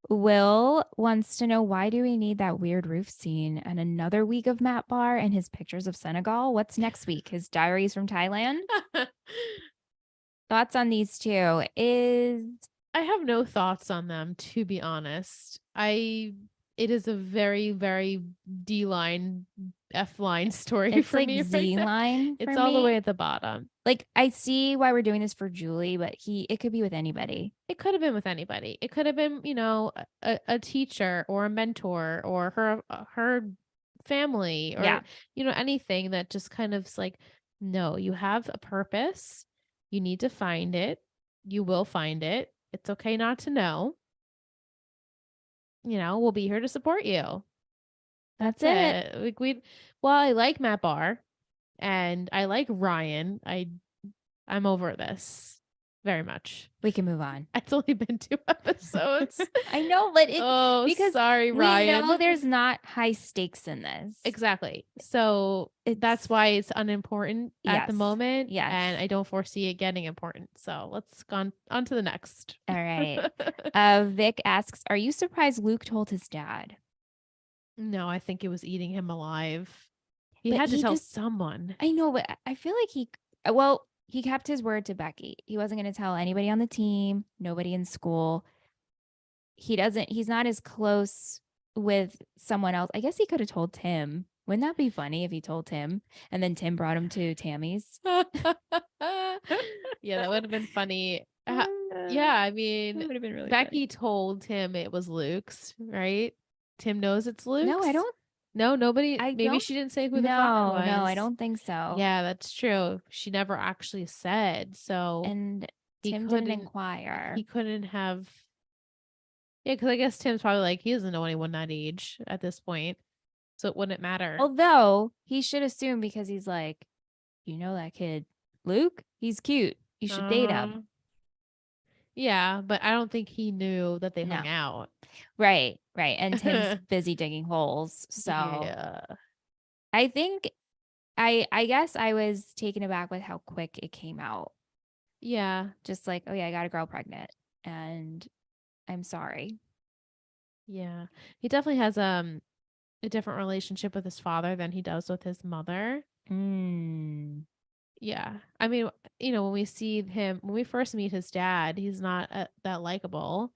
Will wants to know, why do we need that weird roof scene and another week of Matt Barr and his pictures of Senegal? What's next week? His diaries from Thailand? Thoughts on these two? I have no thoughts on them, to be honest. It is a very, very D-line F line story It's for like me right Z now. line for It's all the me. way at the bottom. Like, I see why we're doing this for Julie, but it could be with anybody. It could have been with anybody. It could have been, a teacher or a mentor or her family Yeah. or anything that just kind of is like, no, you have a purpose. You need to find it. You will find it. It's okay not to know. We'll be here to support you. That's That's it. it. Well, I like Matt Barr and I like Ryan. I'm over this very much. We can move on. It's only been 2 episodes. I know, but because sorry, we Ryan. know there's not high stakes in this. Exactly. So that's why it's unimportant at the Yes. moment. Yes. And I don't foresee it getting important. So let's go on to the next. All right. Vic asks, "Are you surprised Luke told his dad?" No, I think it was eating him alive. He But had to he tell just- someone. I know, but I feel like he kept his word to Becky. He wasn't going to tell anybody on the team, nobody in school. He's not as close with someone else. I guess he could have told Tim. Wouldn't that be funny if he told Tim and then Tim brought him to Tammy's? Yeah, that would have been funny. Yeah, I mean, That would have been really Becky told him it was Luke's, right? Tim knows it's Luke's. No, I don't. No, nobody. I Maybe don't- she didn't say who the father was. No, I don't think so. Yeah, that's true. She never actually said. So And he Tim didn't inquire. He couldn't have. Yeah, because I guess Tim's probably like he doesn't know anyone that age at this point, so it wouldn't matter. Although he should assume because he's like, you know that kid, Luke? He's cute. You should date him. Yeah, but I don't think he knew that they hung out. Right. And Tim's busy digging holes. So yeah. I think I guess I was taken aback with how quick it came out. Yeah. Just like, oh yeah, I got a girl pregnant and I'm sorry. Yeah. He definitely has a different relationship with his father than he does with his mother. Yeah. I mean, when we first meet his dad, he's not that likable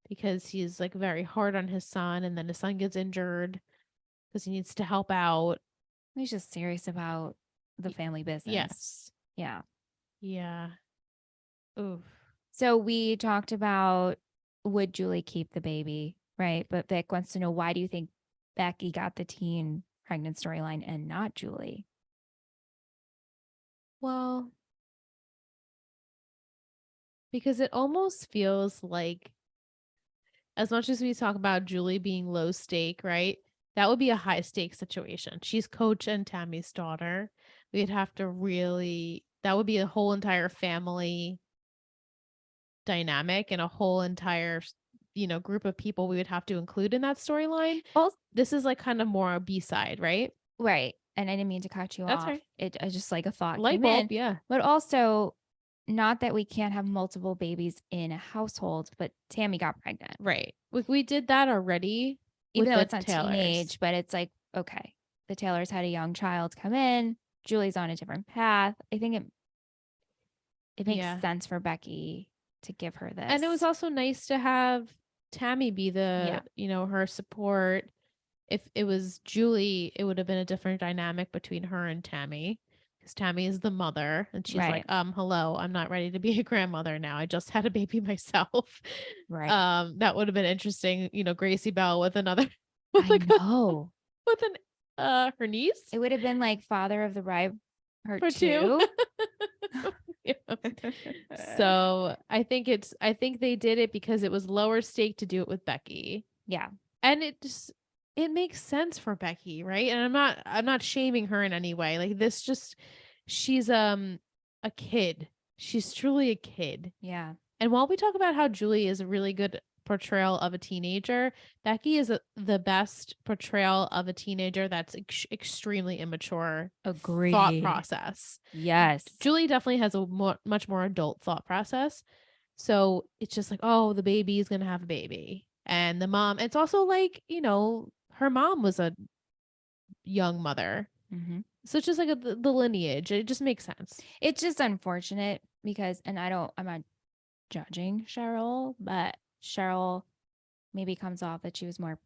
because he's like very hard on his son, and then his son gets injured because he needs to help out. He's just serious about the family business. Yes. Yeah. Yeah. Oof. So we talked about would Julie keep the baby, right? But Vic wants to know, why do you think Becky got the teen pregnant storyline and not Julie? Well, because it almost feels like, as much as we talk about Julie being low stake, right? That would be a high stake situation. She's Coach and Tammy's daughter. We'd have to that would be a whole entire family dynamic and a whole entire, group of people we would have to include in that storyline. Well, this is like kind of more a B-side, right? Right. And I didn't mean to cut you That's off. right. It just like a thought Light came bulb, in. yeah. But also, not that we can't have multiple babies in a household, but Tammy got pregnant. Right. We did that already. Even though the it's not Taylors. teenage, but it's like, okay, the Taylors had a young child come in. Julie's on a different path. I think it makes sense for Becky to give her this. And it was also nice to have Tammy be the, her support. If it was Julie, it would have been a different dynamic between her and Tammy, because Tammy is the mother and she's like, hello, I'm not ready to be a grandmother now. I just had a baby myself. Right. That would have been interesting, Gracie Bell with another I know. with her niece. It would have been like Father of the Bride part 2. So I think they did it because it was lower stake to do it with Becky. Yeah. And it makes sense for Becky, right? And I'm not shaming her in any way. Like she's a kid. She's truly a kid. Yeah. And while we talk about how Julie is a really good portrayal of a teenager, Becky is the best portrayal of a teenager that's extremely immature. Agree. Thought process. Yes. Julie definitely has a much more adult thought process. So it's just like, oh, the baby is going to have a baby. And the mom, it's also like, her mom was a young mother. Mm-hmm. So it's just like the lineage. It just makes sense. It's just unfortunate because, and I'm not judging Cheryl, but Cheryl maybe comes off that she was more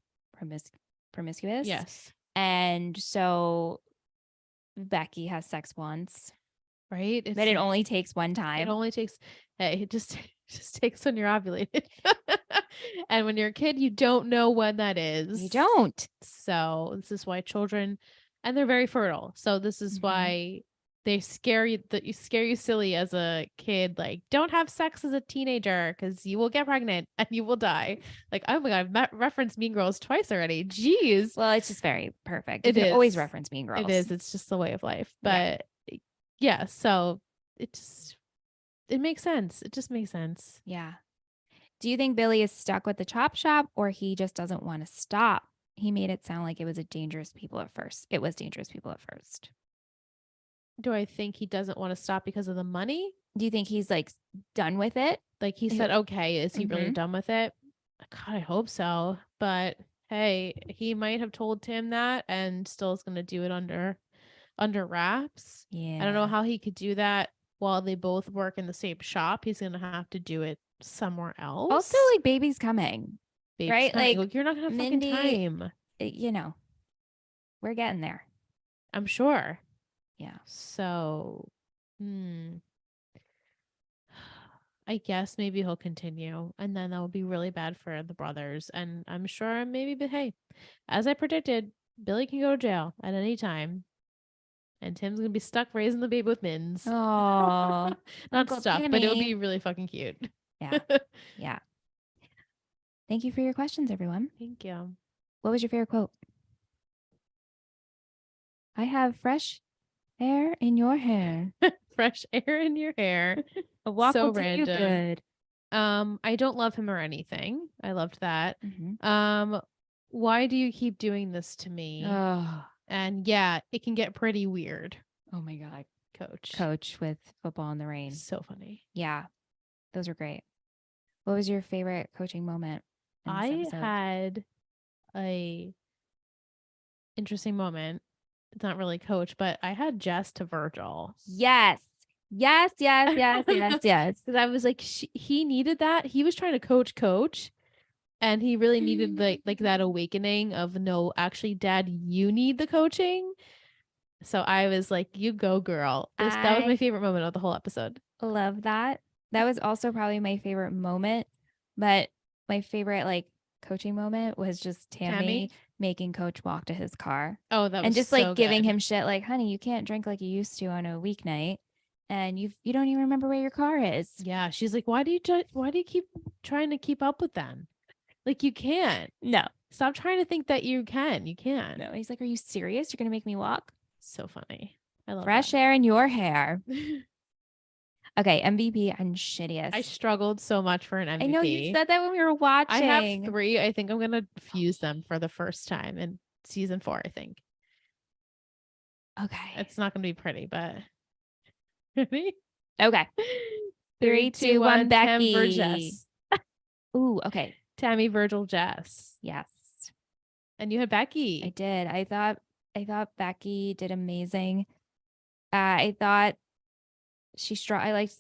promiscuous. Yes. And so Becky has sex once, Right? but it only takes one it time. only takes it just takes when you're ovulated. And when you're a kid, you don't know when that is. You don't. So this is why children, and they're very fertile. So this is why they scare you silly as a kid. Like, don't have sex as a teenager because you will get pregnant and you will die. Like, oh my god, I've referenced Mean Girls twice already. Jeez. Well, it's just very perfect. It You can always is. reference Mean Girls. It is. It's just the way of life. Yeah. But yeah, so it makes sense. It just makes sense. Yeah. Do you think Billy is stuck with the chop shop or he just doesn't want to stop? He made it sound like it was dangerous people at first. It was dangerous people at first. Do I think he doesn't want to stop because of the money? Do you think he's like done with it? Like he said, okay, is he really Mhm. done with it? God, I hope so. But hey, he might have told Tim that and still is going to do it under wraps. Yeah. I don't know how he could do that while they both work in the same shop. He's going to have to do it somewhere else. Also, like baby's coming. Baby's right? coming. Like, you're not going to have Mindy- fucking time. You know, we're getting there. I'm sure. Yeah. So, I guess maybe he'll continue, and then that will be really bad for the brothers. And I'm sure maybe, but hey, as I predicted, Billy can go to jail at any time, and Tim's gonna be stuck raising the baby with Mins. Oh, Not Uncle stuck, but it'll Timmy. be really fucking cute. Yeah. Yeah. Thank you for your questions, everyone. Thank you. What was your favorite quote? I have fresh air in your hair. Fresh air in your hair. A walk So will do you random. good. I don't love him or anything. I loved that. Mhm. Why do you keep doing this to me? Oh. And yeah, it can get pretty weird. Oh my God. Coach. Coach with football in the rain. So funny. Yeah. Those were great. What was your favorite coaching moment? in this I episode? had a interesting moment. It's not really coach, but I had Jess to Virgil. Yes. Yes, yes, yes, yes, yes. Because I was like, he needed that. He was trying to coach, and he really needed like that awakening of no, actually, Dad, you need the coaching. So I was like, you go, girl. That was my favorite moment of the whole episode. Love that. That was also probably my favorite moment, but my favorite like coaching moment was just Tami making Coach walk to his car. Oh, that was and just so like giving good. him shit like, honey, you can't drink like you used to on a weeknight, and you don't even remember where your car is. Yeah, she's like, why do you keep trying to keep up with them? Like, you can't. No. Stop trying to think that you can. You can't. No. He's like, are you serious? You're gonna make me walk? So funny. I love fresh air in your hair. Okay, MVP and shittiest. I struggled so much for an MVP. I know you said that when we were watching. I have 3. I think I'm gonna fuse them for the first time in season 4, I think. Okay. It's not gonna be pretty, but ready? Okay. 3, 2, 1, Becky. Tam, Jess. Ooh, okay. Tami, Virgil, Jess. Yes. And you had Becky. I did. I thought Becky did amazing. I thought I liked,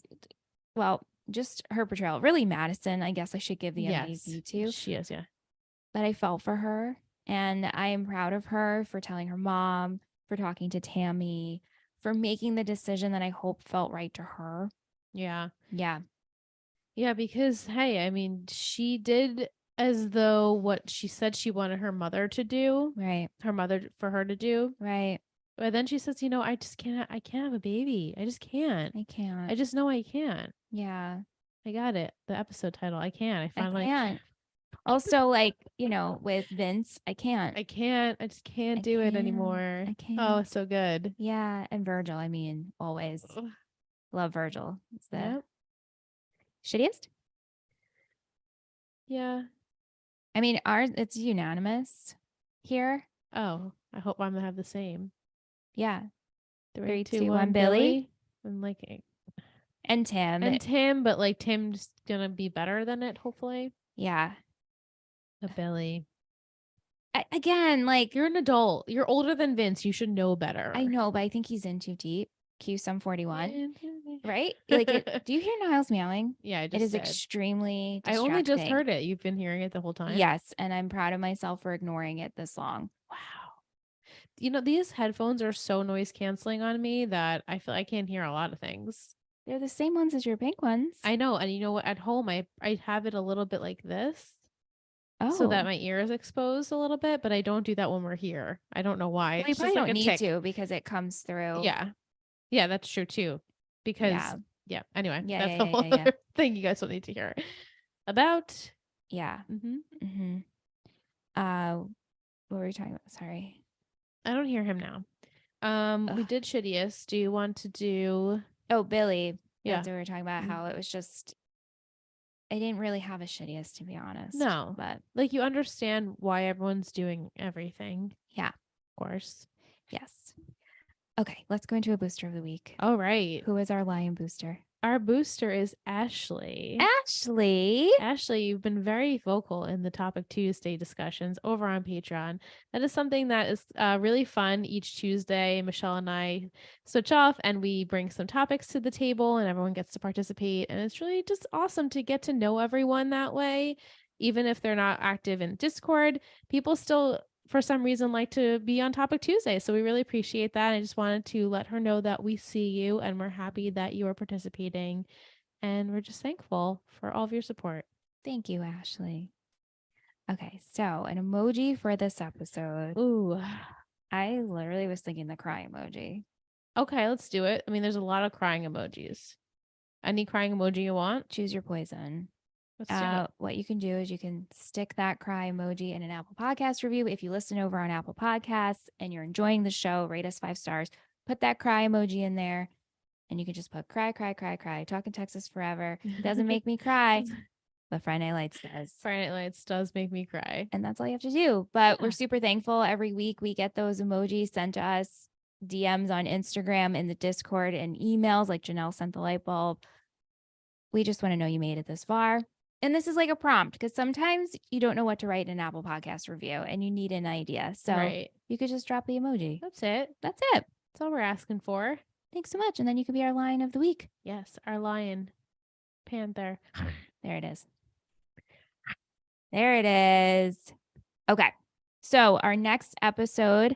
well, just her portrayal. Really, Madison, I guess I should give the MVP to. She is, yeah. But I felt for her, and I am proud of her for telling her mom, for talking to Tami, for making the decision that I hope felt right to her. Yeah. Yeah. Yeah, because hey, I mean, she did as though what she said she wanted her mother to do. Right. For her to do. Right. But then she says, I just can't have a baby. I just can't. I can't. I just know I can't. Yeah. I got it. The episode title. I can't. I can't. Also, like, with Vince, I can't. I just can't do it anymore. I can't. Oh, so good. Yeah. And Virgil, I mean, always love Virgil. It's the shittiest? Yeah. I mean, it's unanimous here. Oh, I hope I'm gonna have the same. Yeah. 3, 2, 1, Billy. And Tim. And Tim, but like Tim's gonna be better than it, hopefully. Yeah. But Billy. Again, like, you're an adult. You're older than Vince. You should know better. I know, but I think he's in too deep. Q Sum 41. Right? Like, do you hear Niles meowing? Yeah, it is extremely distracting. I only just heard it. You've been hearing it the whole time? Yes, and I'm proud of myself for ignoring it this long. Wow. These headphones are so noise canceling on me that I feel I can't hear a lot of things. They're the same ones as your pink ones. I know. And you know what? At home, I have it a little bit like this Oh. so that my ear is exposed a little bit, but I don't do that when we're here. I don't know why. Well, you It's probably just like don't a need tick. to because it comes through. Yeah. Yeah, that's true too. Because yeah. Anyway, Yeah, that's a whole other thing you guys don't need to hear about. Yeah. Mm-hmm. What were we talking about? Sorry. I don't hear him now. We did shittiest. Do you want to do? Oh, Billy. Yeah. That's what we were talking about. How it was just. I didn't really have a shittiest, to be honest. No, but like you understand why everyone's doing everything. Yeah, of course. Yes. Okay, let's go into a booster of the week. All right. Who is our lion booster? Our booster is Ashley. Ashley, you've been very vocal in the Topic Tuesday discussions over on Patreon. That is something that is really fun. Each Tuesday, Michelle and I switch off and we bring some topics to the table and everyone gets to participate. And it's really just awesome to get to know everyone that way. Even if they're not active in Discord, people still, for some reason, like to be on Topic Tuesday. So we really appreciate that. I just wanted to let her know that we see you and we're happy that you are participating. And we're just thankful for all of your support. Thank you, Ashley. Okay, so an emoji for this episode. Ooh. I literally was thinking the cry emoji. Okay, let's do it. I mean, there's a lot of crying emojis. Any crying emoji you want? Choose your poison. Let's do it. What you can do is you can stick that cry emoji in an Apple Podcast review. If you listen over on Apple Podcasts and you're enjoying the show, rate us 5 stars. Put that cry emoji in there. And you can just put cry, cry, cry, cry. Talking Texas forever. Doesn't make me cry, but Friday Night Lights does. Friday Night Lights does make me cry. And that's all you have to do. But we're super thankful. Every week we get those emojis sent to us, DMs on Instagram, in the Discord, and emails like Janelle sent the light bulb. We just want to know you made it this far. And this is like a prompt because sometimes you don't know what to write in an Apple Podcast review and you need an idea. So you could just drop the emoji. That's it. That's it. That's all we're asking for. Thanks so much. And then you could be our lion of the week. Yes, our lion. Panther. There it is. There it is. Okay. So our next episode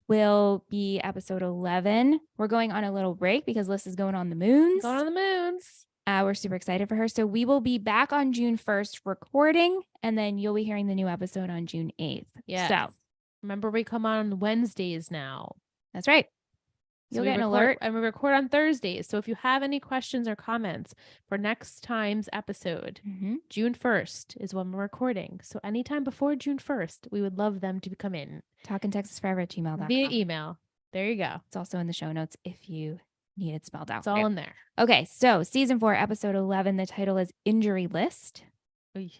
will be episode 11. We're going on a little break because Liz is going on the moons. Going on the moons. We're super excited for her. So we will be back on June 1st recording, and then you'll be hearing the new episode on June 8th. Yeah. So remember, we come on Wednesdays now. That's right. You'll get an alert. And we record on Thursdays. So if you have any questions or comments for next time's episode, June 1st is when we're recording. So anytime before June 1st, we would love them to come in. TalkinTexasForever@gmail.com. Via email. There you go. It's also in the show notes if you need it spelled out. It's all in there. Okay. So season 4, episode 11, the title is Injury List. Oy.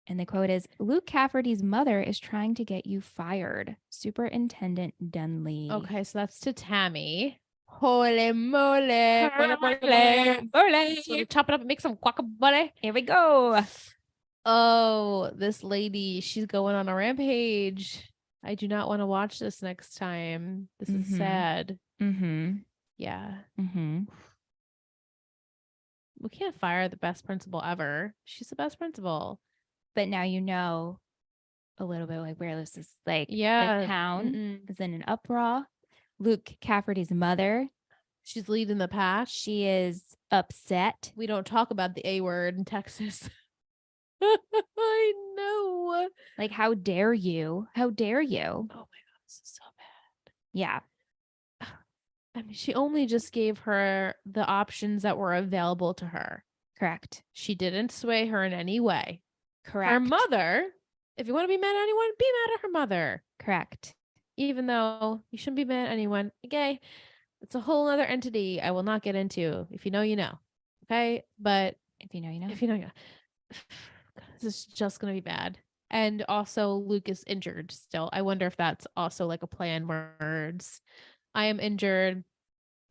And the quote is, Luke Cafferty's mother is trying to get you fired. Superintendent Dunley. Okay, so that's to Tami. Holy moly. So we chop it up and make some guacamole. Here we go. Oh, this lady, she's going on a rampage. I do not want to watch this next time. This is sad. Yeah. We can't fire the best principal ever. She's the best principal. But now you know a little bit like where this is like. Yeah. The town is in an uproar. Luke Cafferty's mother. She's leading the pack. She is upset. We don't talk about the A word in Texas. I know. Like, how dare you? How dare you? Oh my God, this is so bad. Yeah. I mean, she only just gave her the options that were available to her. Correct. She didn't sway her in any way. Correct. Her mother, if you want to be mad at anyone, be mad at her mother. Correct. Even though you shouldn't be mad at anyone. Okay. It's a whole other entity I will not get into. If you know, you know. Okay. But if you know, you know. If you know, you know. This is just going to be bad. And also, Luke is injured still. I wonder if that's also like a play on words. I am injured.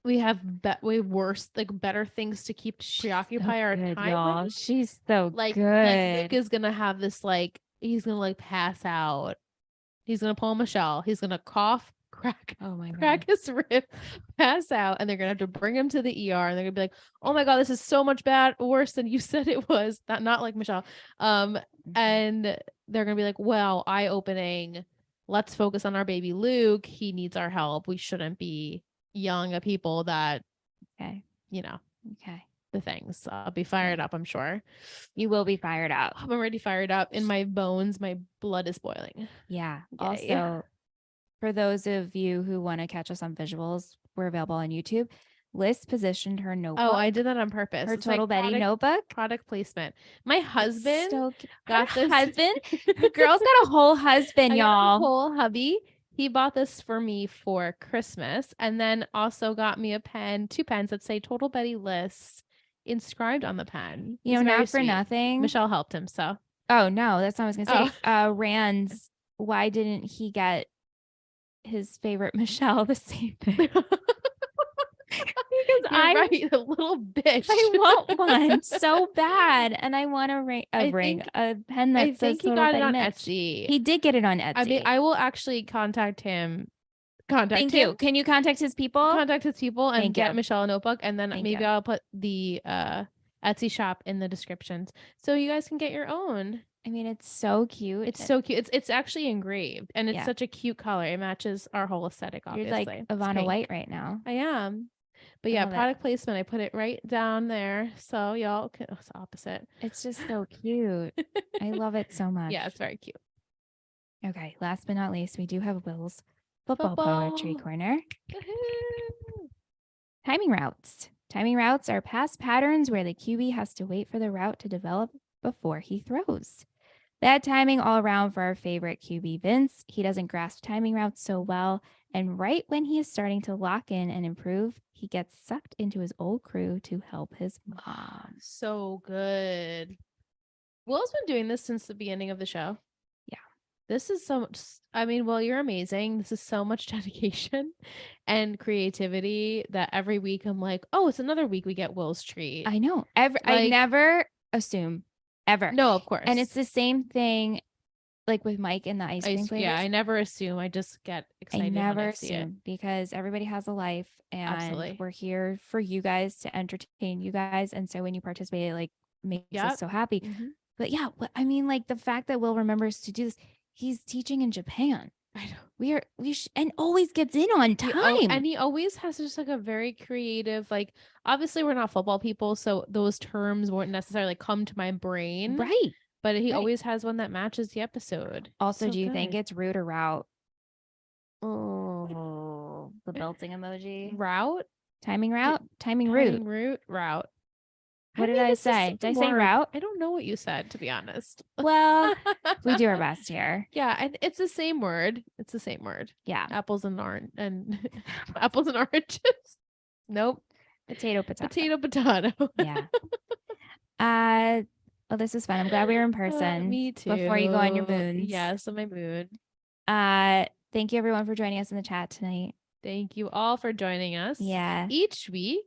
We have way worse, like better things to keep preoccupy our time y'all. with. She's so like, good. Like Luke is gonna have this he's gonna pass out. He's gonna pull Michelle. He's gonna cough, crack his rib, pass out, and they're gonna have to bring him to the ER. And they're gonna be like, "Oh my God, this is so much worse than you said it was." Not like Michelle. And they're gonna be like, "Wow, eye-opening." let's focus on our baby Luke. He needs our help. We shouldn't be yelling at people that, Okay. Okay. the things. I'll be fired up, I'm sure. You will be fired up. I'm already fired up in my bones. My blood is boiling. Yeah. Yay. Also, for those of you who want to catch us on visuals, we're available on YouTube. Liz positioned her notebook. Oh, I did that on purpose. Her It's Total like Betty notebook. product placement. My husband Got got this. husband. Her girl's got a whole husband, I got y'all. a whole hubby. He bought this for me for Christmas, and then also got me a pen, 2 pens that say Total Betty Lists inscribed on the pen. You know, It's very not for sweet. nothing. Michelle helped him, so. Oh no, that's not what I was gonna say. Rand's. Why didn't he get his favorite Michelle the same thing? Because You're right, a little bitch. I want one so bad, and I want a pen that I says think he Total got it Betty on Mitch. Etsy. He did get it on Etsy. I mean, I will actually contact him. Thank you. Can you contact his people? Contact his people and Thank get you. Michelle a notebook, and then Thank maybe you. I'll put the Etsy shop in the descriptions so you guys can get your own. I mean, it's so cute. It's so cute. It's actually engraved, and it's Yeah. such a cute color. It matches our whole aesthetic, You're obviously. like It's Ivana pink. White right now. I am. But I yeah, love it. product placement. I put it right down there, so y'all can. It's opposite. It's just so cute. I love it so much. Yeah, it's very cute. Okay, last but not least, we do have Will's football poetry corner. Woohoo! Timing routes. Timing routes are pass patterns where the QB has to wait for the route to develop before he throws. Bad timing all around for our favorite QB, Vince. He doesn't grasp timing routes so well, and right when he is starting to lock in and improve, he gets sucked into his old crew to help his mom. So good. Will's been doing this since the beginning of the show. Yeah. This is so much. I mean, Will, you're amazing. This is so much dedication and creativity that every week I'm like, oh, it's another week we get Will's treat. I know. I never assume ever. No, of course. And it's the same thing like with Mike and the ice cream flavors. Yeah, I never assume. I just get excited. I never when I see assume because everybody has a life, and Absolutely. we're here for you guys to entertain you guys. And so when you participate, it like makes us so happy. Mm-hmm. But yeah, I mean, like the fact that Will remembers to do this, he's teaching in Japan. I know. And always gets in on time. And he always has just like a very creative, like obviously we're not football people, so those terms won't necessarily come to my brain. Right. But he always has one that matches the episode. Also, do you think it's route or route? Oh, the belting emoji. Route? Timing route? Timing route. Route. What did I say? Did I say route? I don't know what you said, to be honest. Well, we do our best here. Yeah, it's the same word. It's the same word. Yeah. Apples and orange and apples and oranges. Nope. Potato. Potato. Yeah. Well, this was fun. I'm glad we were in person. Me too. Before you go on your moons. Yes, on my moon. Thank you everyone for joining us in the chat tonight. Thank you all for joining us. Yeah. Each week.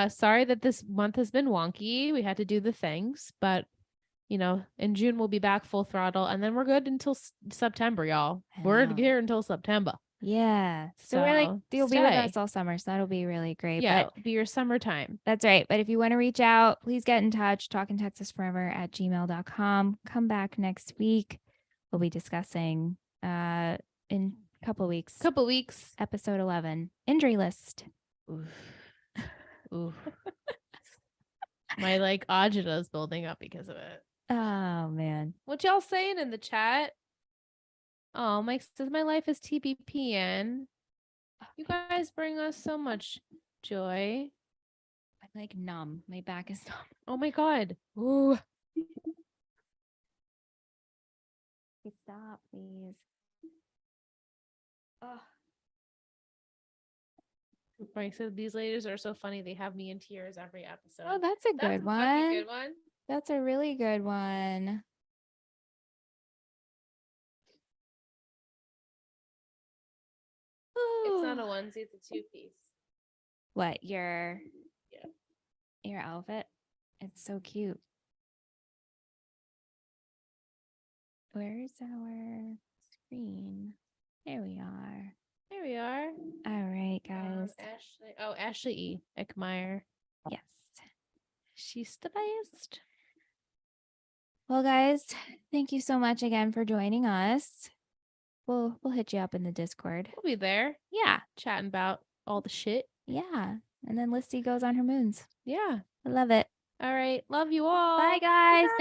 Sorry that this month has been wonky. We had to do the things, but in June we'll be back full throttle, and then we're good until September, y'all. We're here until September. Yeah. So we're like, you'll be with us all summer. So that'll be really great. Yeah, it'll be your summertime. That's right. But if you want to reach out, please get in touch. talkintexasforever@gmail.com. Come back next week. We'll be discussing in a couple weeks. Episode 11. Injury list. Ooh. My agita is building up because of it. Oh man. What y'all saying in the chat? Oh, Mike says my life is TBPN. You guys bring us so much joy. I'm numb. My back is numb. Oh my god. Ooh. Stop, please. Oh. Mike said these ladies are so funny. They have me in tears every episode. Oh, that's a good one. That's a good one. That's a really good one. It's not a onesie, it's a 2-piece. What, your outfit? It's so cute. Where's our screen? There we are. All right, guys. Ashley E. Eckmeyer. Yes. She's the best. Well, guys, thank you so much again for joining us. We'll hit you up in the Discord. We'll be there Yeah. chatting about all the shit. Yeah. And then Listy goes on her moons. Yeah. I love it. All right. Love you all. Bye, guys. Bye.